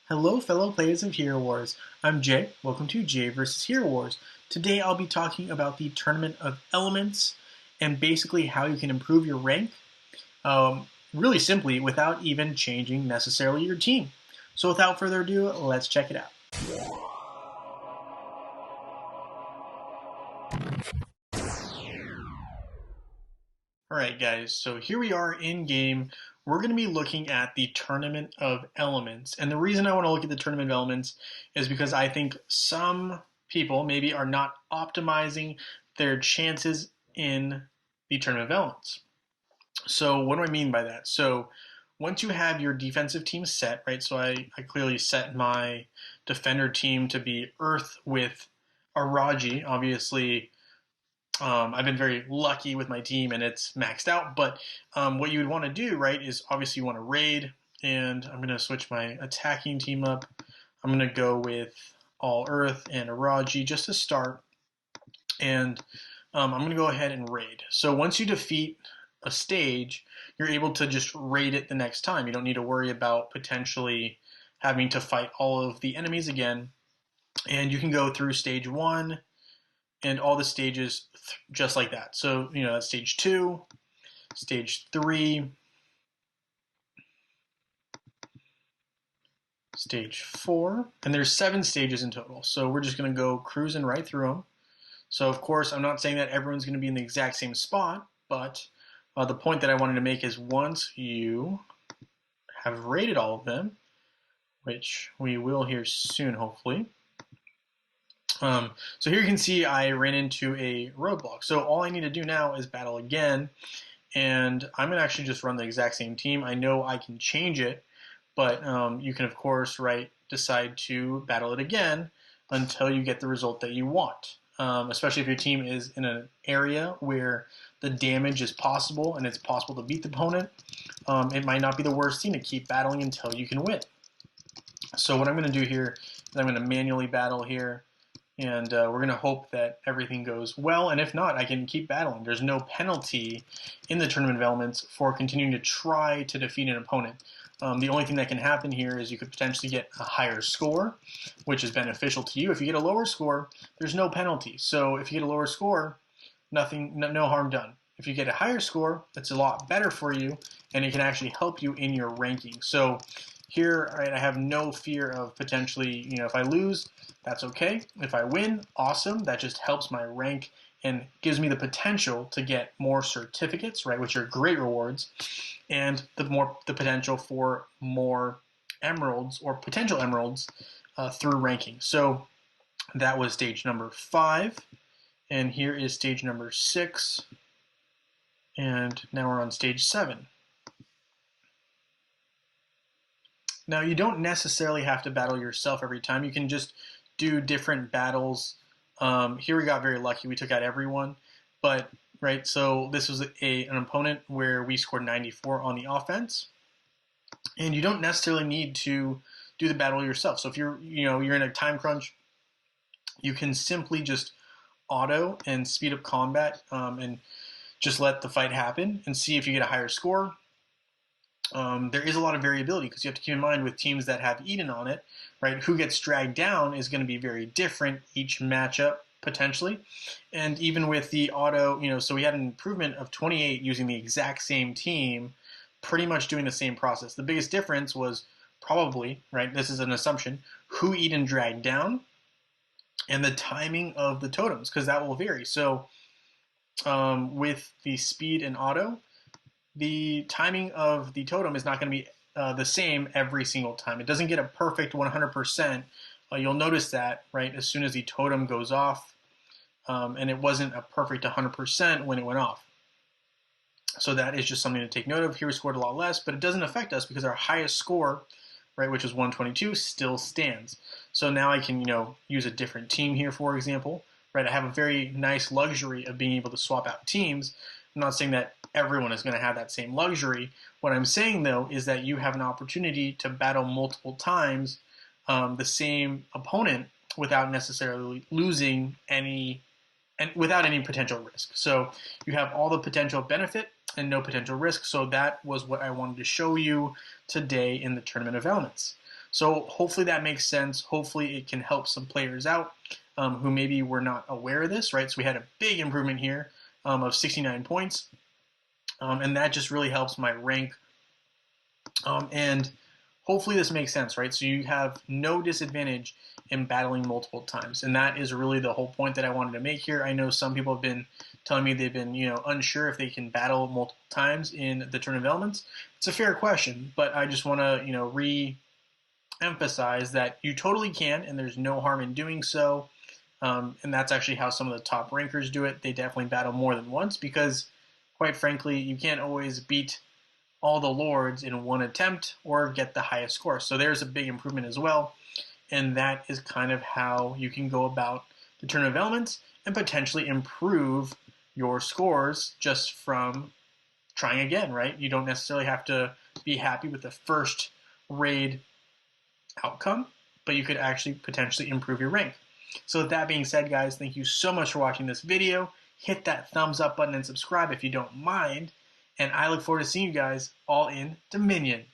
Hello, fellow players of Hero Wars. I'm Jay. Welcome to Jay vs. Hero Wars. Today I'll be talking about the Tournament of Elements and basically how you can improve your rank, really simply, without even changing necessarily your team. So without further ado, let's check it out. Alright guys, so here we are in game. We're going to be looking at the Tournament of Elements. And the reason I want to look at the Tournament of Elements is because I think some people maybe are not optimizing their chances in the Tournament of Elements. So what do I mean by that? So once you have your defensive team set, right, so I clearly set my defender team to be Earth with Araji, obviously. I've been very lucky with my team and it's maxed out, but what you would want to do, right, is obviously you want to raid, and I'm going to switch my attacking team up. I'm going to go with All Earth and Araji just to start, and I'm going to go ahead and raid. So once you defeat a stage, you're able to just raid it the next time. You don't need to worry about potentially having to fight all of the enemies again, and you can go through stage 1 and all the stages just like that. So, that's stage 2, stage 3, stage 4, and there's 7 stages in total. So we're just going to go cruising right through them. So of course, I'm not saying that everyone's going to be in the exact same spot, but the point that I wanted to make is once you have rated all of them, which we will here soon, hopefully. So here you can see I ran into a roadblock. So all I need to do now is battle again, and I'm going to actually just run the exact same team. I know I can change it, but you can, of course, decide to battle it again until you get the result that you want, especially if your team is in an area where the damage is possible and it's possible to beat the opponent. It might not be the worst thing to keep battling until you can win. So what I'm going to do here is I'm going to manually battle here. And we're going to hope that everything goes well, and if not, I can keep battling. There's no penalty in the Tournament of Elements for continuing to try to defeat an opponent. The only thing that can happen here is you could potentially get a higher score, which is beneficial to you. If you get a lower score, there's no penalty. So if you get a lower score, no harm done. If you get a higher score, it's a lot better for you, and it can actually help you in your ranking. So here, I have no fear of potentially, if I lose, that's okay. If I win, awesome. That just helps my rank and gives me the potential to get more certificates, right, which are great rewards, and the potential for more emeralds or potential emeralds through ranking. So that was stage number 5, and here is stage number 6, and now we're on stage 7. Now, you don't necessarily have to battle yourself every time. You can just do different battles. Here we got very lucky. We took out everyone. But, right, so this was an opponent where we scored 94 on the offense. And you don't necessarily need to do the battle yourself. So if you're in a time crunch, you can simply just auto and speed up combat and just let the fight happen and see if you get a higher score. There is a lot of variability because you have to keep in mind with teams that have Eden on it, right? Who gets dragged down is going to be very different each matchup potentially, and even with the auto, so we had an improvement of 28 using the exact same team, pretty much doing the same process. The biggest difference was probably, right? This is an assumption, who Eden dragged down, and the timing of the totems because that will vary. So with the speed and auto, the timing of the totem is not going to be the same every single time. It doesn't get a perfect 100%. You'll notice that, right, as soon as the totem goes off, and it wasn't a perfect 100% when it went off. So that is just something to take note of. Here we scored a lot less, but it doesn't affect us because our highest score, right, which was 122, still stands. So now I can, use a different team here, for example, right? I have a very nice luxury of being able to swap out teams. I'm not saying that everyone is going to have that same luxury. What I'm saying, though, is that you have an opportunity to battle multiple times the same opponent without necessarily losing any and without any potential risk. So you have all the potential benefit and no potential risk. So that was what I wanted to show you today in the Tournament of Elements. So hopefully that makes sense. Hopefully it can help some players out who maybe were not aware of this, right? So we had a big improvement here of 69 points. And that just really helps my rank. And hopefully this makes sense, right? So you have no disadvantage in battling multiple times. And that is really the whole point that I wanted to make here. I know some people have been telling me they've been, unsure if they can battle multiple times in the Turn of Elements. It's a fair question, but I just want to, re-emphasize that you totally can, and there's no harm in doing so. And that's actually how some of the top rankers do it. They definitely battle more than once because, quite frankly, you can't always beat all the lords in one attempt or get the highest score. So there's a big improvement as well. And that is kind of how you can go about the Turn of Elements and potentially improve your scores just from trying again, right? You don't necessarily have to be happy with the first raid outcome, but you could actually potentially improve your rank. So with that being said, guys, thank you so much for watching this video. Hit that thumbs up button and subscribe if you don't mind. And I look forward to seeing you guys all in Dominion.